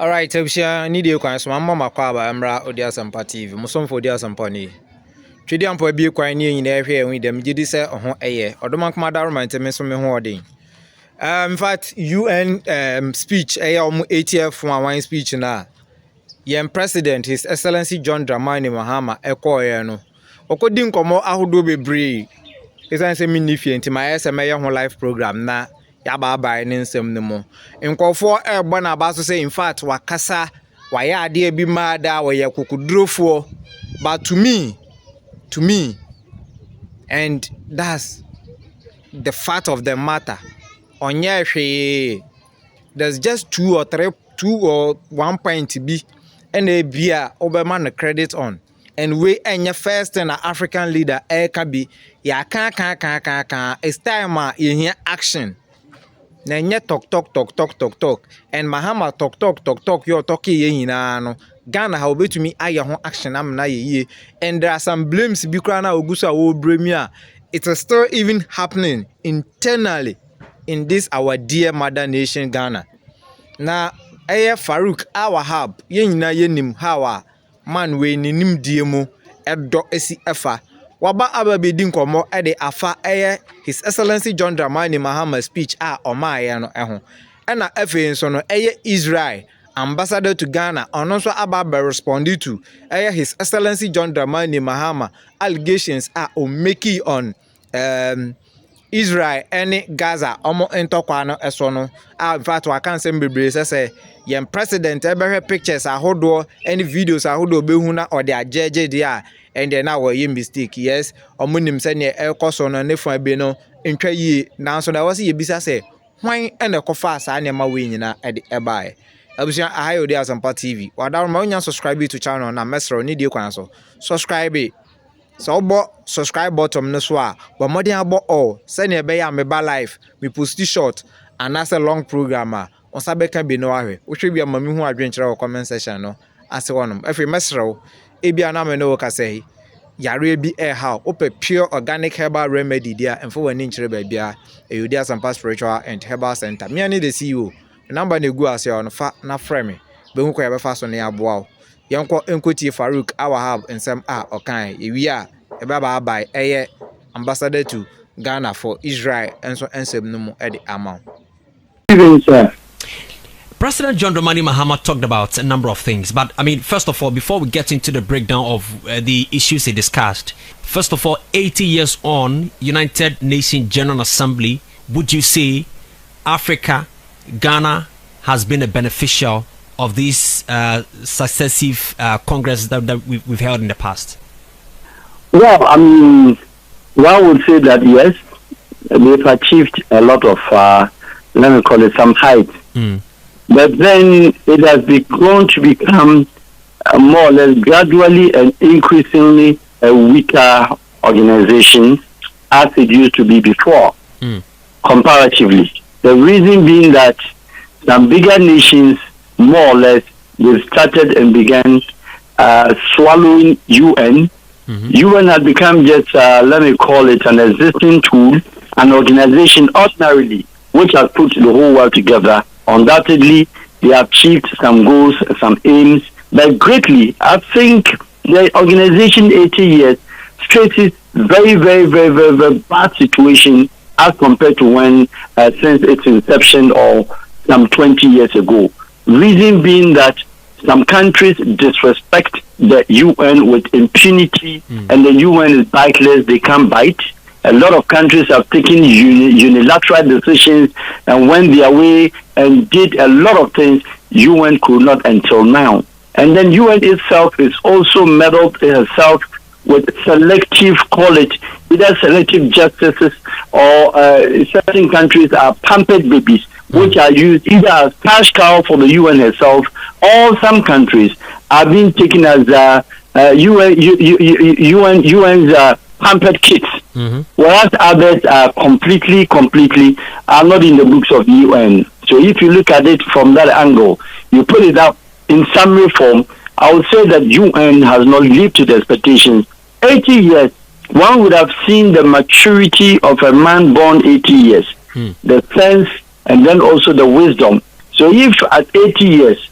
All right, I need you guys. My mama kwaba amra Odia Sampa TV. Musom for Odia Sampa ni. Twidi ampo bi kwan ni nyina hwe enwi dem gidi se ho eye. Odoman kuma daruma nteme so me ho odin. In fact, UN speech eye 80th one speech na. Yen President His Excellency John Dramani Mahama ekoye no. Okodi nkomo ahodo bebre. Esan se minifie nti ma yeseme ho live program na ya baba ni nsem ne mo nkofo egbo na ba so say in fact wakasa waya ade bi mada waye kukudrofo but to me and that's the fact of the matter onye hwe there's just two or 1 point be and a bia obema no credit on and we enye first in African leader can be ya kan it's time you hear action. Nenye talk and Mahama talk your talkie ye no Ghana how be to me aye ho action am na ye and there are some blames bi kra na ogusa wo bremia. It is still even happening internally in this our dear mother nation Ghana. Na aye Farouk Wahab ye nyina ye nim hawa man we nim die mu edo esi efa waba ababedi nkomo ede afa His Excellency John Dramani Mahama speech omaye no eho ena efe nso no Israel ambassador to Ghana ono so ababa respond to His Excellency John Dramani Mahama allegations o make on Israel any Gaza omo entokwa no eso no in fact wa kan sem bebre say yen president ebehwe pictures ahodo any videos ahodo behu na ode ajeje dia and then now we mistake yes omunim se ne ekoso no ne fa be no ntwa yi nanso na wase ye bisa se hwan ene kofa asa ne ma we nyina ede ebae abusia ahayo Odia Sampa TV wadawo ma onya subscribe to channel na mesro ni die kwan so subscribe so obo subscribe button no so a bo modern abo all se ne be ya me ba live me post short and as a long program on sabeka be no ahwe wo hwe bia ma me hu adwenkyere wo comment section no ase wonom efe mesro ebia na me no ka say yare bi how ope pure organic herbal remedy dia enfo wani nkyere ba bia Odia Sampa spiritual and herbal center me ani the CEO number na gu ase on fa na frame be hu ko ya be fa so na aboa yenko enkoti Farouk Wahab ensem okan ewi a e ba bai ambassador to Ghana for Israel enso ensem no mu e de amount. President John Dramani Mahama talked about a number of things, but I mean, first of all, before we get into the breakdown of the issues he discussed, first of all, 80 years on, United Nations General Assembly, would you say Africa, Ghana has been a beneficial of these successive congresses that we've held in the past? Well, I mean, one would say that yes, they've achieved a lot of, let me call it some heights. But then it has grown to become more or less gradually and increasingly a weaker organization as it used to be before, comparatively. The reason being that some bigger nations, more or less, they've started and began swallowing UN. UN has become just, let me call it, an existing tool, an organization ordinarily, which has put the whole world together. Undoubtedly, they have achieved some goals, some aims, but greatly, I think the organization 80 years stresses very bad situation as compared to when, since its inception or some 20 years ago. Reason being that some countries disrespect the UN with impunity, and the UN is biteless, they can't bite. A lot of countries have taken unilateral decisions and went their way and did a lot of things UN could not until now. And then UN itself is also meddled itself with selective, call it, either selective justices or certain countries are pampered babies, which are used either as cash cow for the UN itself, or some countries are being taken as UN's pampered kids, whereas others are completely are not in the books of the UN. So if you look at it from that angle, you put it up in summary form, I would say that UN has not lived to the expectations. 80 years, one would have seen the maturity of a man born 80 years, the sense and then also the wisdom. So if at 80 years,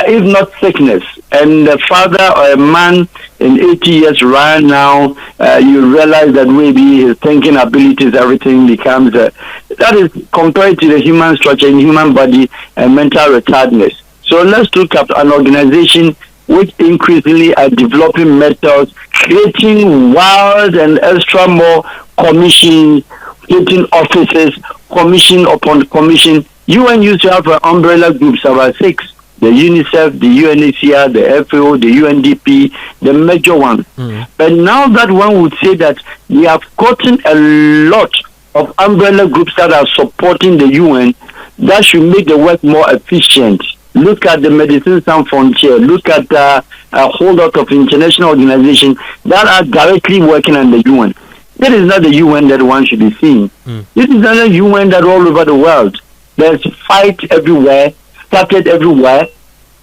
if not sickness. And a father or a man in 80 years right now, you realize that maybe his thinking abilities, everything becomes, that is compared to the human structure in human body and mental retardedness. So let's look at an organization which increasingly are developing methods, creating wild and extra more commissions, creating offices, commission upon commission. UN used to have umbrella groups, about 6. The UNICEF, the UNHCR, the FAO, the UNDP, the major ones. But now that one would say that we have gotten a lot of umbrella groups that are supporting the UN, that should make the work more efficient. Look at the Medicine Sans Frontières, look at a whole lot of international organizations that are directly working on the UN. That is not the UN that one should be seeing. This is not the UN that all over the world. There's fight everywhere, started everywhere.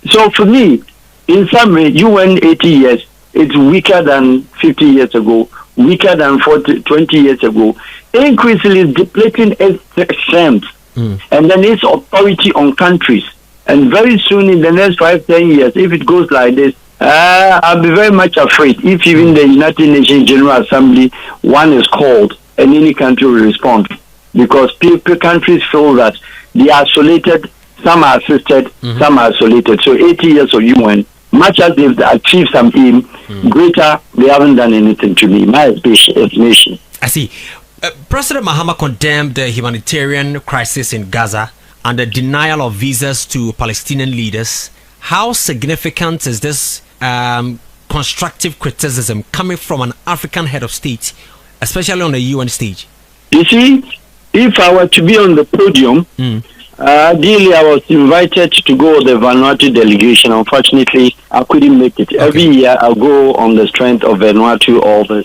So for me, in summary, UN 80 years, it's weaker than 50 years ago, weaker than 20 years ago. Increasingly depleting its strength and then its authority on countries. And very soon, in the next 5-10 years, if it goes like this, I'll be very much afraid if even the United Nations General Assembly, one is called and any country will respond. Because countries feel that they are isolated, some are assisted, some are isolated. So 80 years of UN, much as they've achieved some aim, greater, they haven't done anything to me. My estimation. I see. President Mahama condemned the humanitarian crisis in Gaza and the denial of visas to Palestinian leaders. How significant is this constructive criticism coming from an African head of state, especially on the UN stage? You see, if I were to be on the podium, ideally I was invited to go to the Vanuatu delegation. Unfortunately, I couldn't make it. Okay. Every year I go on the strength of Vanuatu or the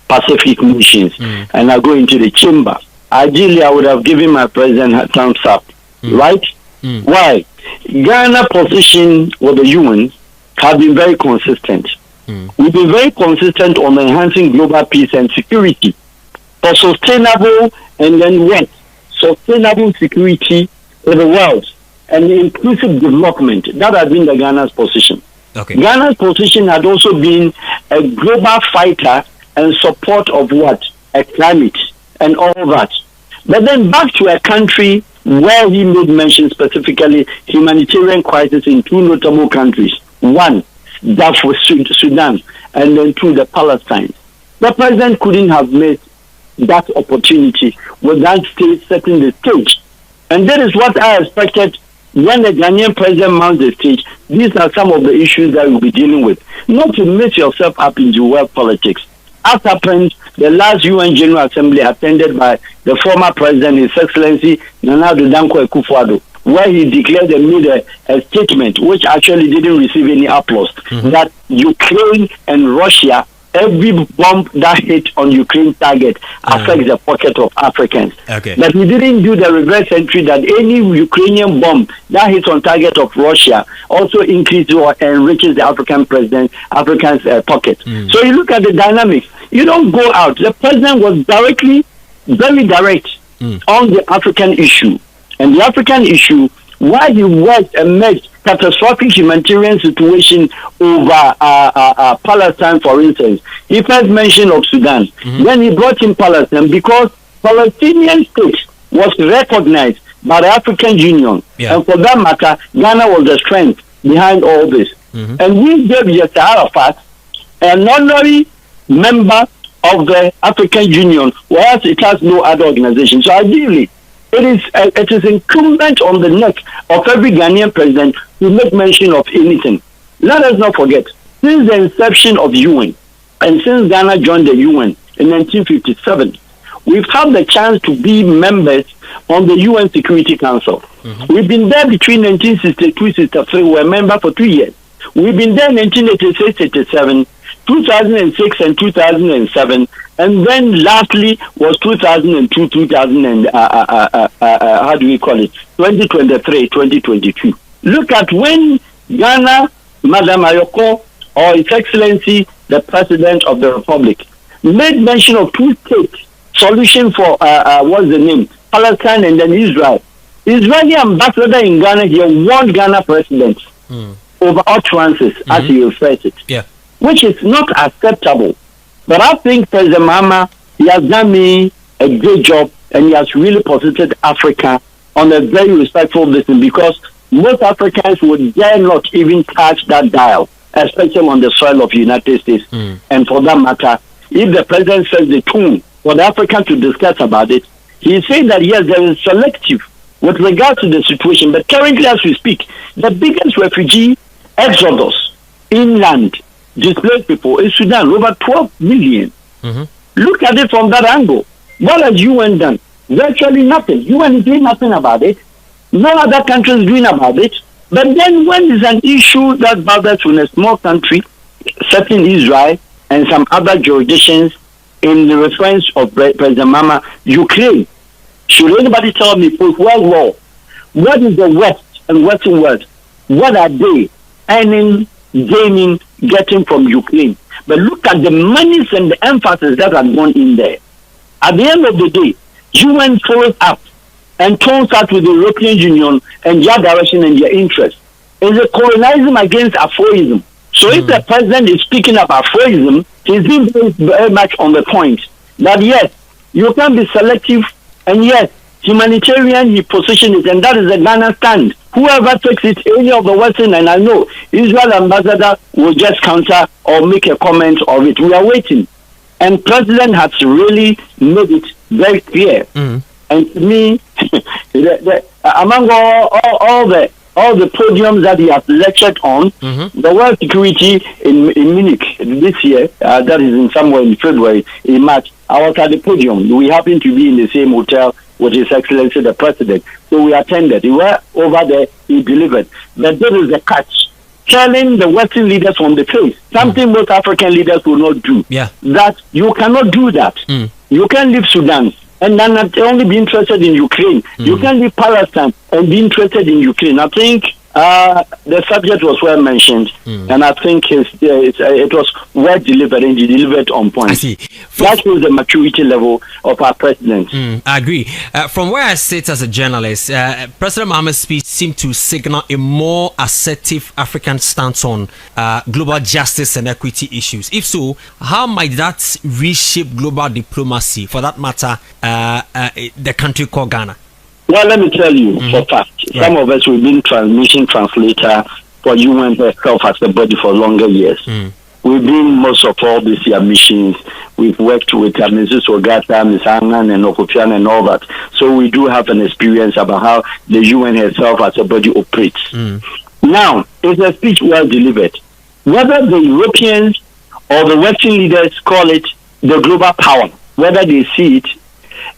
Pacific nations, and I go into the chamber. Ideally, I would have given my president a thumbs up, right? Why? Ghana's position with the UN has been very consistent. We've been very consistent on enhancing global peace and security for sustainable and then what? Sustainable security for the world and inclusive development. That has been the Ghana's position. Okay. Ghana's position had also been a global fighter and support of what? A climate and all that. But then back to a country where he made mention specifically humanitarian crisis in 2 notable countries. One, that was Sudan, and then 2, the Palestine. The president couldn't have made that opportunity without setting the stage. And that is what I expected when the Ghanaian president mounts the stage. These are some of the issues that we'll be dealing with. Not to mix yourself up into world politics. As happened, the last UN General Assembly attended by the former president, His Excellency Nana Addo Dankwa Akufo-Addo, where he declared and made a statement which actually didn't receive any applause, that Ukraine and Russia, every bomb that hit on Ukraine target affects the pocket of Africans. Okay. But he didn't do the reverse entry that any Ukrainian bomb that hits on target of Russia also increases or enriches the African's pocket. So you look at the dynamics. You don't go out. The president was very direct on the African issue. And the African issue, why he worked amidst catastrophic humanitarian situation over Palestine, for instance. He first mentioned of Sudan. Then he brought in Palestine because Palestinian state was recognized by the African Union. And for that matter, Ghana was the strength behind all this. And we gave Yasser Arafat an honorary member of the African Union, whereas it has no other organization. So ideally, it is incumbent on the neck of every Ghanaian president to make mention of anything. Let us not forget, since the inception of UN and since Ghana joined the UN in 1957, we've had the chance to be members on the UN Security Council. We've been there between 1962-63. We were a member for 2 years. We've been there 1986-87, 2006 and 2007, and then lastly was 2002, 2023, 2022. Look at when Ghana, Madam Ayoko, or His Excellency, the President of the Republic, made mention of 2-state solution for, what's the name, Palestine and then Israel. Israeli ambassador in Ghana here warned Ghana president over utterances, as he refers it, which is not acceptable. But I think President Mahama, he has done me a great job, and he has really posited Africa on a very respectful listen, because most Africans would dare not even touch that dial, especially on the soil of the United States. And for that matter, if the president sets the tone for the African to discuss about it, he is saying that yes, there is selective with regard to the situation. But currently, as we speak, the biggest refugee exodus inland displaced people in Sudan, over 12 million. Look at it from that angle. What has UN done? Virtually nothing. UN is doing nothing about it. No other country is doing about it. But then when there's an issue that bothers in a small country, certain Israel and some other jurisdictions, in the reference of President Mahama, Ukraine, should anybody tell me post-World War, what is the West and Western world? What are they earning, gaining, getting from Ukraine? But look at the monies and the emphasis that have gone in there. At the end of the day, UN follows up and turns out with the European Union and their direction and their interest. It's a colonialism against Afroism. So if the president is speaking about Afroism, he's being very much on the point that yes, you can be selective, and yes, humanitarian he positioned it, and that is the Ghana stand. Whoever takes it, any of the Western, and I know Israel ambassador will just counter or make a comment of it. We are waiting. And president has really made it very clear. And to me, among all the podiums that he has lectured on, the World Security in Munich this year, that is in somewhere in February, in March, I was at the podium. We happened to be in the same hotel with His Excellency the President. So we attended. We were over there, he delivered. But there is a catch. Telling the Western leaders from the face, something most African leaders will not do. That you cannot do that. You can't leave Sudan and then not only be interested in Ukraine. You can't leave Palestine and be interested in Ukraine. I think the subject was well mentioned, and I think it was well delivered, and he delivered on point. I see. That was the maturity level of our president. I agree. From where I sit as a journalist, President Mahama's speech seemed to signal a more assertive African stance on global justice and equity issues. If so, how might that reshape global diplomacy, for that matter, the country called Ghana? Well, let me tell you for fact, some of us we've been mission translator for UN herself as a body for longer years. We've been most of all these year missions. We've worked with Mrs. Ogata, Ms. Annan, and Okopian and all that. So we do have an experience about how the UN herself as a body operates. Now, it's a speech well delivered. Whether the Europeans or the Western leaders call it the global power, whether they see it,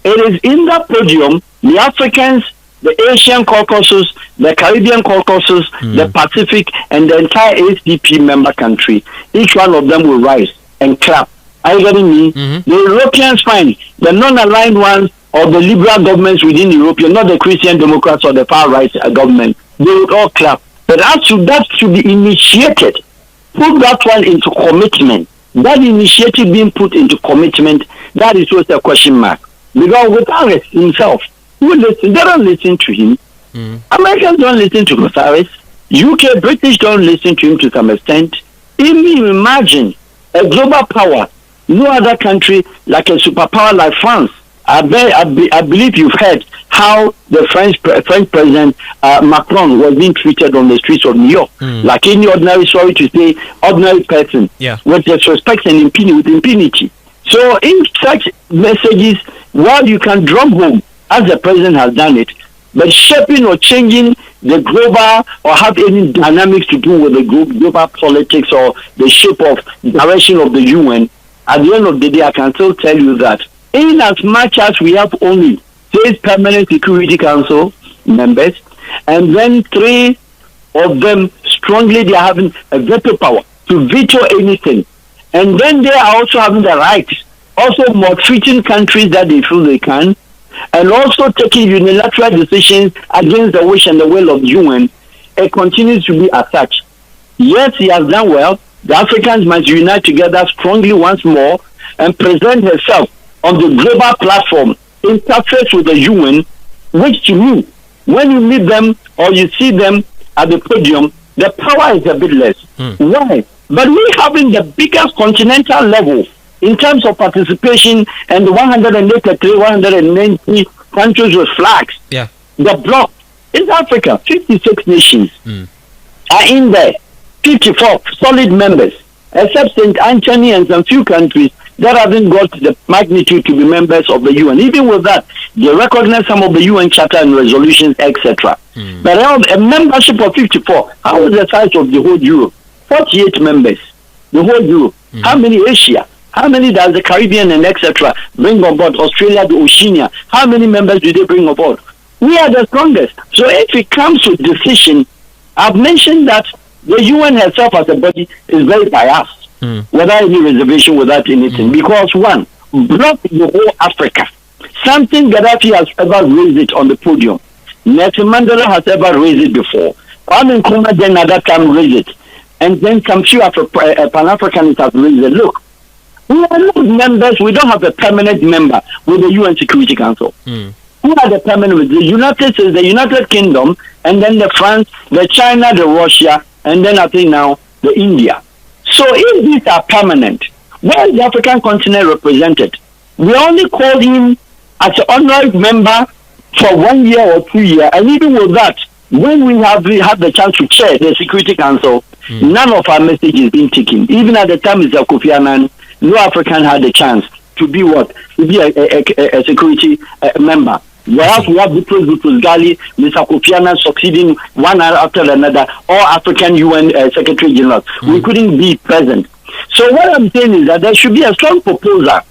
it is in that podium the Africans, the Asian Caucasus, the Caribbean Caucasus, the Pacific, and the entire ACP member country. Each one of them will rise and clap. Are you getting me? The Europeans, fine. The non-aligned ones or the liberal governments within Europe, not the Christian Democrats or the far-right government, they would all clap. But as to that should be initiated, put that one into commitment. That initiative being put into commitment, that is just a question mark. Because Guterres himself, who listen, they don't listen to him. Americans don't listen to Guterres. UK, British don't listen to him to some extent. Even imagine a global power, no other country like a superpower like France. I believe you've heard how the French President Macron was being treated on the streets of New York, like any ordinary, sorry to say, ordinary person, with disrespect and impunity. So in such messages, while you can drum home, as the president has done it, but shaping or changing the global or have any dynamics to do with the global politics or the shape of direction of the UN, at the end of the day, I can still tell you that in as much as we have only 6 permanent Security Council members, and then 3 of them strongly they are having a veto power to veto anything, and then they are also having the right, also maltreating countries that they feel they can, and also taking unilateral decisions against the wish and the will of UN. It continues to be as such. Yes, he has done well. The Africans must unite together strongly once more and present herself on the global platform, interface with the UN, which to me when you meet them or you see them at the podium, the power is a bit less. Why? But we having the biggest continental level in terms of participation and the 183, 190 countries with flags. Yeah. The bloc is Africa. 56 nations are in there. 54 solid members, except St. Anthony and some few countries that haven't got the magnitude to be members of the UN. Even with that, they recognize some of the UN charter and resolutions, etc. But a membership of 54, how is the size of the whole Europe? 48 members, the whole Europe. How many Asia? How many does the Caribbean and etc. bring on board? Australia, the Oceania. How many members do they bring on board? We are the strongest. So if it comes to decision, I've mentioned that the UN herself as a body is very biased, without any reservation, without anything. Because one, block the whole Africa. Something Gaddafi has ever raised it on the podium. Nelson Mandela has ever raised it before. Kwame Nkrumah then at that time raised it. And then some few Pan-Africanists have raised it. Look, we are not members, we don't have a permanent member with the UN Security Council. Who are the permanent? The United States, the United Kingdom, and then the France, the China, the Russia, and then I think now the India. So if these are permanent, where is the African continent represented? We only call him as an honorary member for 1 year or 2 years, and even with that, when we have the chance to chair the Security Council, none of our message is being taken. Even at the time Mr. Kofi Annan, no African had the chance to be what? To be a security member. Whereas we have Boutros Ghali, Mr. Kofi Annan succeeding one after another, all African UN Secretary Generals. We couldn't be present. So what I'm saying is that there should be a strong proposal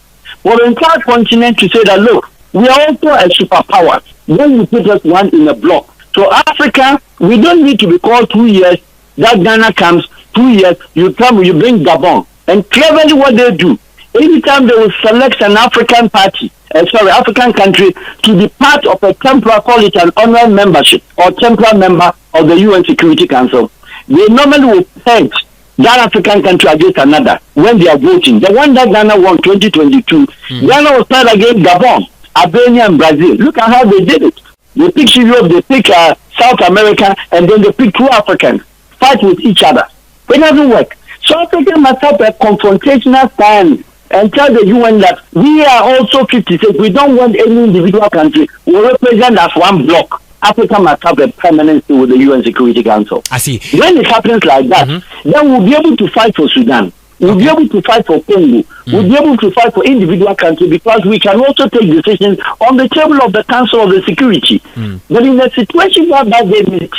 for the entire continent to say that, look, we are also a superpower. When you put us one in a block. So Africa, we don't need to be called 2 years. That Ghana comes 2 years, you come, you bring Gabon. And cleverly what they do, anytime they will select an African party, African country to be part of a temporary, call it an honorary membership or temporary member of the UN Security Council, they normally will peg that African country against another when they are voting. The one that Ghana won 2022, Ghana will start against Gabon, Albania, and Brazil. Look at how they did it. They pick Europe, they pick South America, and then they pick two Africans, fight with each other. It doesn't work. So Africa must have a confrontational stand and tell the UN that we are also 56. We don't want any individual country. We represent as one bloc. Africa must have a permanency with the UN Security Council. I see. When it happens like that, then we'll be able to fight for Sudan. We'll be able to fight for Congo. We'll be able to fight for individual countries because we can also take decisions on the table of the Council of the Security. But in a situation where they meet,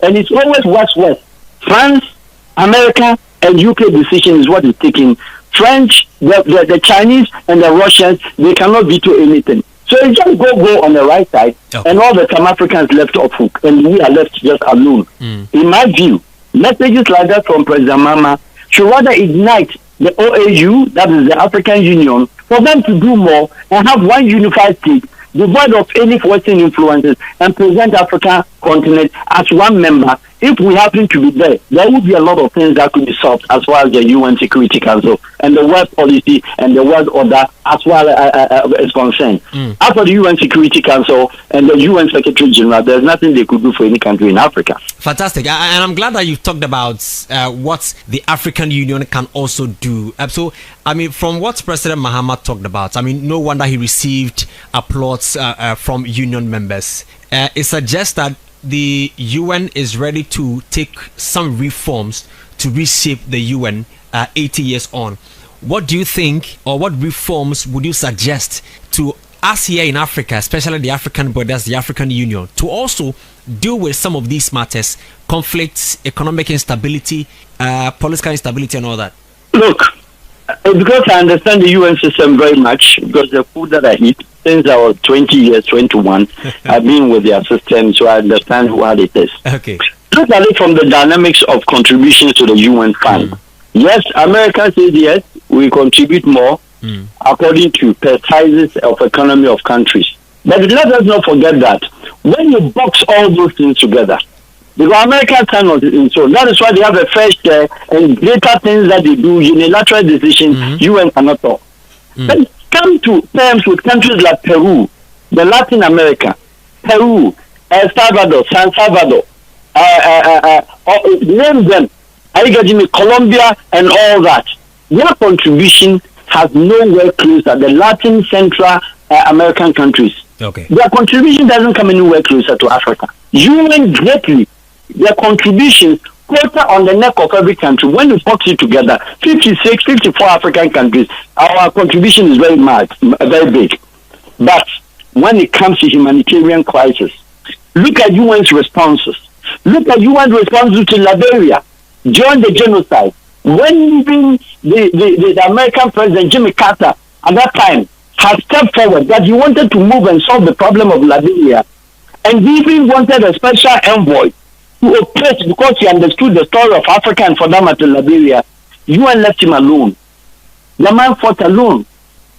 and it's always west-west, France, America, and UK decision is what is taking. French, the Chinese, and the Russians, they cannot veto anything. So it just go on the right side, and all the South Africans left off hook, and we are left just alone. In my view, messages like that from President Mahama should rather ignite the OAU, that is the African Union, for them to do more and have one unified state, devoid of any Western influences, and present African continent as one member. If we happen to be there, there will be a lot of things that could be solved as far as the UN Security Council and the world policy and the world order as well is concerned. After the UN Security Council and the UN Secretary General, there's nothing they could do for any country in Africa. Fantastic. And I'm glad that you've talked about what the African Union can also do. So, I mean, from what President Mahama talked about, I mean, no wonder he received applause from union members. It suggests that the UN is ready to take some reforms to reshape the UN 80 years on. What do you think, or what reforms would you suggest to us here in Africa, especially the African borders, the African Union, to also deal with some of these matters, conflicts, economic instability, political instability, and all that? Look, because I understand the UN system very much, because the food that I eat, since I was 20 years, 21, I've been with their system, so I understand what it is. Okay. Look at it from the dynamics of contributions to the UN fund. Yes, America says yes, we contribute more according to the sizes of economy of countries. But let us not forget that when you box all those things together, because America cannot so that is why they have a fair share and greater things that they do, unilateral decisions, UN cannot talk. But come to terms with countries like Peru, the Latin America, Peru, El Salvador, San Salvador, name them. Are you getting me? Colombia and all that. Their contribution has nowhere close to the Latin Central American countries. Okay. Their contribution doesn't come anywhere closer to Africa. UN greatly, their contribution quota on the neck of every country. When you put it together, 56, 54 African countries, our contribution is very much, very big. But when it comes to humanitarian crisis, look at UN's responses. Look at UN's responses to Liberia during the genocide. When even the American president, Jimmy Carter, at that time, had stepped forward that he wanted to move and solve the problem of Liberia. And he even wanted a special envoy to oppose because he understood the story of Africa and for them at Liberia. UN left him alone. The man fought alone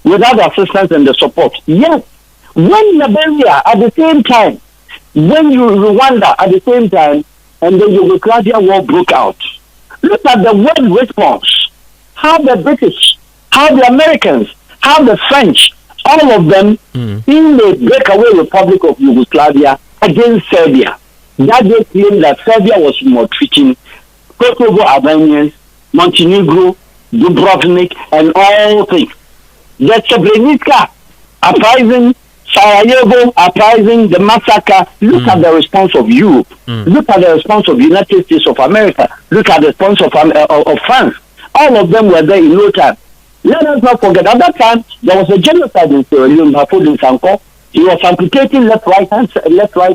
without the assistance and the support. Yes, when Liberia at the same time, when Rwanda at the same time, and the Yugoslavia war broke out. Look at the world response. How the British, how the Americans, how the French, all of them in the breakaway Republic of Yugoslavia against Serbia. That they claimed that Serbia was maltreating Kosovo Albanians, Montenegro, Dubrovnik, and all things. The Srebrenica uprising, Sarajevo uprising, the massacre. Look at the response of Europe. Look at the response of the United States of America. Look at the response of France. All of them were there in no time. Let us not forget, at that time, there was a genocide in Sierra Leone, Mahfoud Sanko. He was amputating left, right,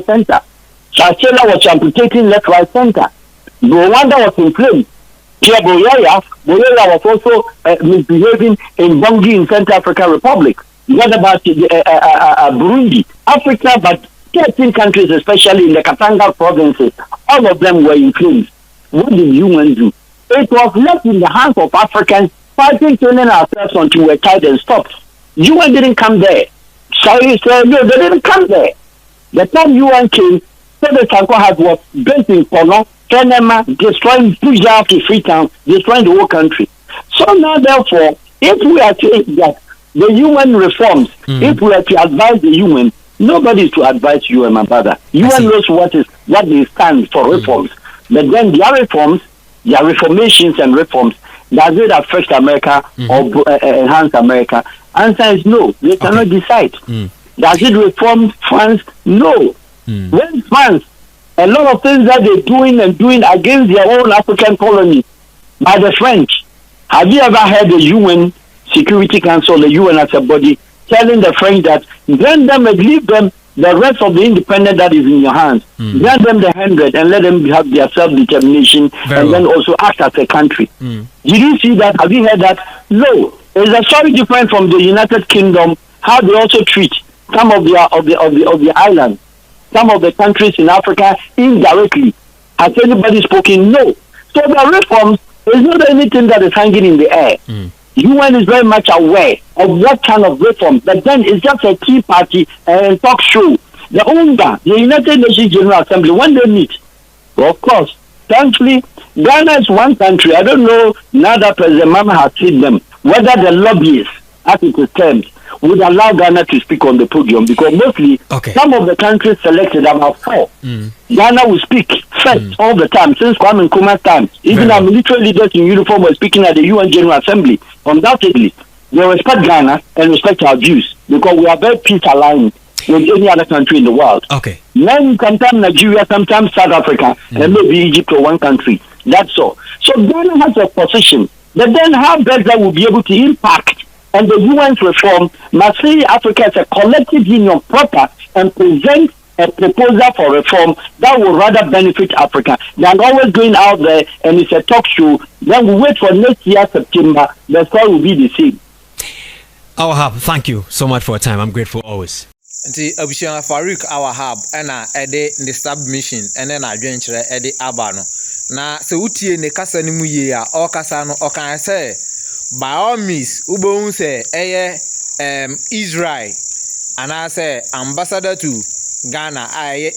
center. Chachela was amputating left, right, center. Rwanda was in flames. Pierre Boyaya was also misbehaving in Bongi in Central African Republic. What about Burundi? Africa, but 13 countries, especially in the Katanga provinces, all of them were in flames. What did UN do? It was left in the hands of Africans fighting, turning ourselves until we're tired and stopped. UN didn't come there. Sorry, sir, no, they didn't come there. The time UN came, Sebe Sanko was based in Kono, Kenema, destroying Puja to Freetown, destroying the whole country. So now, therefore, if we are saying that the UN reforms, if we are to advise the UN, nobody is to advise UN, my brother. UN knows what they stand for reforms. But then their reforms, their reformations and reforms, does it affect America or enhance America? Answer is no. They cannot decide. Does it reform France? No. When France, a lot of things that they're doing against their own African colony by the French. Have you ever heard the UN Security Council, the UN as a body, telling the French that grant them and leave them the rest of the independence that is in your hands. Grant them the 100 and let them have their self-determination then also act as a country. Did you see that? Have you heard that? No. It's a sorry different from the United Kingdom, how they also treat some of the islands, some of the countries in Africa indirectly. Has anybody spoken? No. So the reforms is not anything that is hanging in the air. UN is very much aware of what kind of reform, but then it's just a key party and talk show. The UNGA, the United Nations General Assembly, when they meet, well, of course, thankfully, Ghana is one country. I don't know now that President Mahama has seen them, whether the lobbyists, as it is termed, would allow Ghana to speak on the podium, because mostly some of the countries selected, about 4. Ghana will speak first all the time, since Kwame Nkrumah's time. Even our military leaders in uniform were speaking at the UN General Assembly. Undoubtedly, they respect Ghana and respect our views, because we are very peace aligned with any other country in the world. Then sometimes Nigeria, sometimes South Africa, and maybe Egypt or one country. That's all. So Ghana has a position, but then how best that will be able to impact. And the UN's reform must see Africa as a collective union proper and present a proposal for reform that will rather benefit Africa than always going out there and it's a talk show. Then we wait for next year, September, the story will be the same. Wahab, thank you so much for your time. I'm grateful always. Nti abushana farouk Wahab ena ede the submission ene na adwenkyere ede aba no na se utie ne kasa ni mu ye a o kasa no o kan say by all means ubon say Israel and I say ambassador to Ghana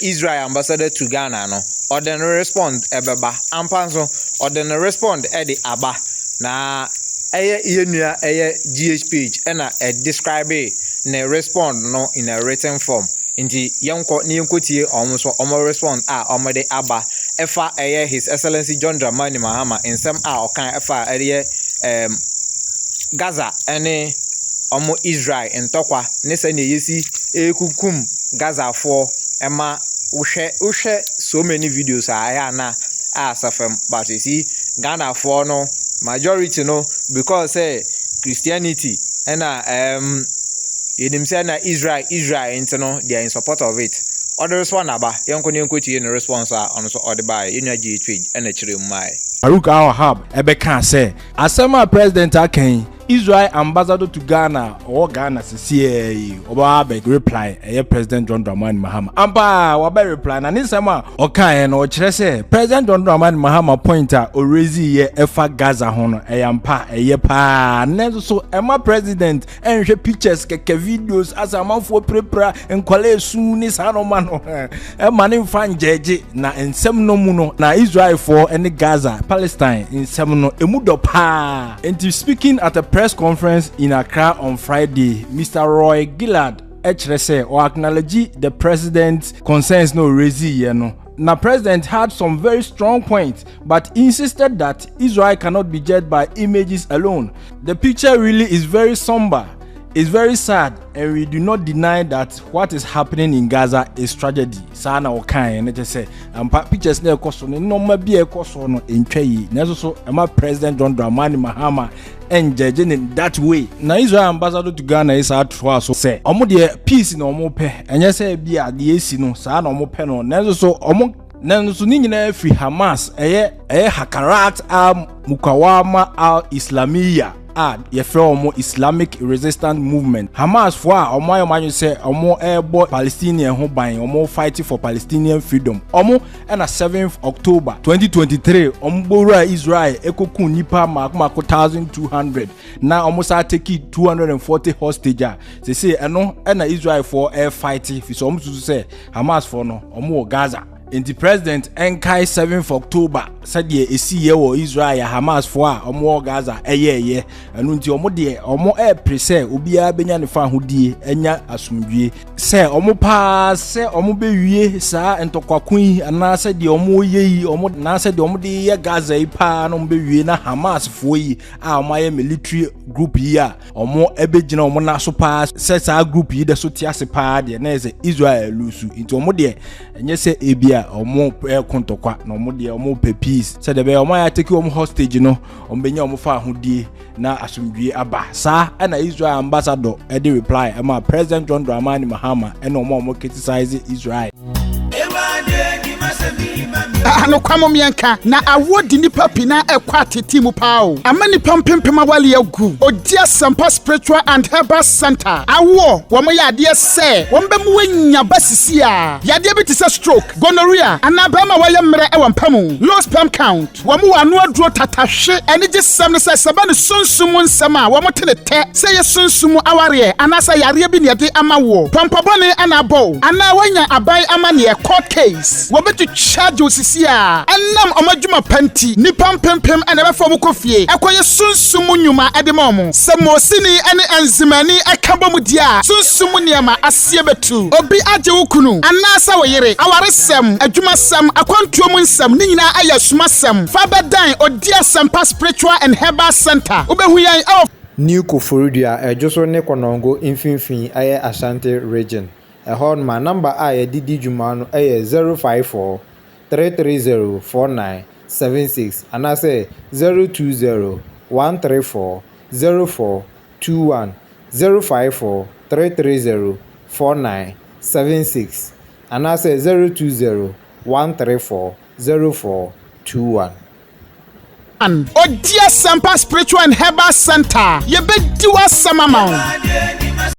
Israel ambassador to Ghana no or then respond ebeba ampanso or then respond ede aba na yenua GH page ena describe ne respond no in a written form Inti yonko ni yonkotie so respond omo de aba efa His Excellency John Dramani Mahama ensem okan efa Gaza ene omo Israel entokwa ne se ne yesi ekukum Gaza for ema uhwe so many videos na safem, but you see Ghana for no majority no because Christianity and you say na Israel no they are in support of it. Others one aba yonko ni in response on so other by energy trade and chire mai farouk Wahab ebeka say asema president akan Israel ambassador to Ghana or Ghana CCA oba beg reply President John Dramani Mahama ampa wa be reply na nisema okan no kire say President John Dramani Mahama pointer orezi ye efa Gaza hono ampa pa nezo so ema president enhwe pictures keke videos as amanfo prepra enkwale su ni sa no ma no ema ne fan jeje na ensem no mu no na Israel for any Gaza Palestine ensem no emu do pa. And speaking at a press conference in Accra on Friday, Mr. Roy Gillard acknowledge the president's concerns no raise Now, president had some very strong points, but insisted that Israel cannot be judged by images alone. The picture really is very somber. It's very sad, and we do not deny that what is happening in Gaza is tragedy. Sana okan and just say pictures na ekoso no ma bi ekoso no entwayi. Na so ema President John Dramani Mahama and judging in that way. Na Israel ambassador to Ghana is out for so say omo de peace na omo pe. Enye say bia de esi no sa na omo pe no. Na so omo na so ni nyina free Hamas Hakarat al-Mukawama al-Islamiyya omo Islamic Resistance Movement. Hamas for omo say omo airborne Palestinian ho ban omo fighting for Palestinian freedom. Omo na 7th October 2023 omo bora Israel ekoku nipa mako 1200 na omo sa take 240 hostage. They say eno na Israel for air fighting fi so omo say Hamas for no omo Gaza. In the president enkai 7th October said ye esi ye wo Israel Hamas for omo Gaza eye enu nti omo de omo prese obia benya ne fa hodie enya asomdwie se omo pa se omo bewie saa entokwakun ana se de omo yeyi omo na se de omo de ye Gaza yi pa no bewie na Hamas fo yi omo ye military group yi omo ebegina omo na so pa se saa group yi de so tiase pa de na se Israel lusu nti omo de enye se ebia omo kontokwa na omo de omo peace said the omo ya take omo hostage no ombenya omo fa hodie na asomdwie aba sa na Israel ambassador e reply ama President John Dramani Mahama and omo criticize Israel. Ano kwamo mienka na awodi nipa pina ekwa tete mu pao amani pampempema wale agu odia sampa spiritual and herbal center awo wo mo yade se wo mbe mu wanya basisi a yade bi tise stroke gonorrhea anaba ma waye mre e wampamu low sperm count wo mo wanu aduro tatahwe ene je sam ne se saba ne sunsumu nsam a wo mo tenete se ye sunsumu aware anasa yare bi ne yade ama wo pampabone anabo ana wanya abai ama ne court case wo betu charge osisi annam omadwuma panti ni pampempem ene be fo mukofie ekoye sunsumu nyuma edemom samosini ene enzimani akabom dia sunsumu niama asie betu obi age wukunu anasa woyere awaresem adwumasem akwantuom nsem ni nyina ayasumasem fa bedan odia sampa spiritual and herbal center obehu yan New Koforidua ejoso ne konongo infinfin aye Ashanti region ehon ma number aye didi dwuma no aye 054 3304976 and I say 020 134 0421 054 330 4976 and I say 020 134 0421. Odia Sampa Spiritual and Herbal Center. You be do us some amount.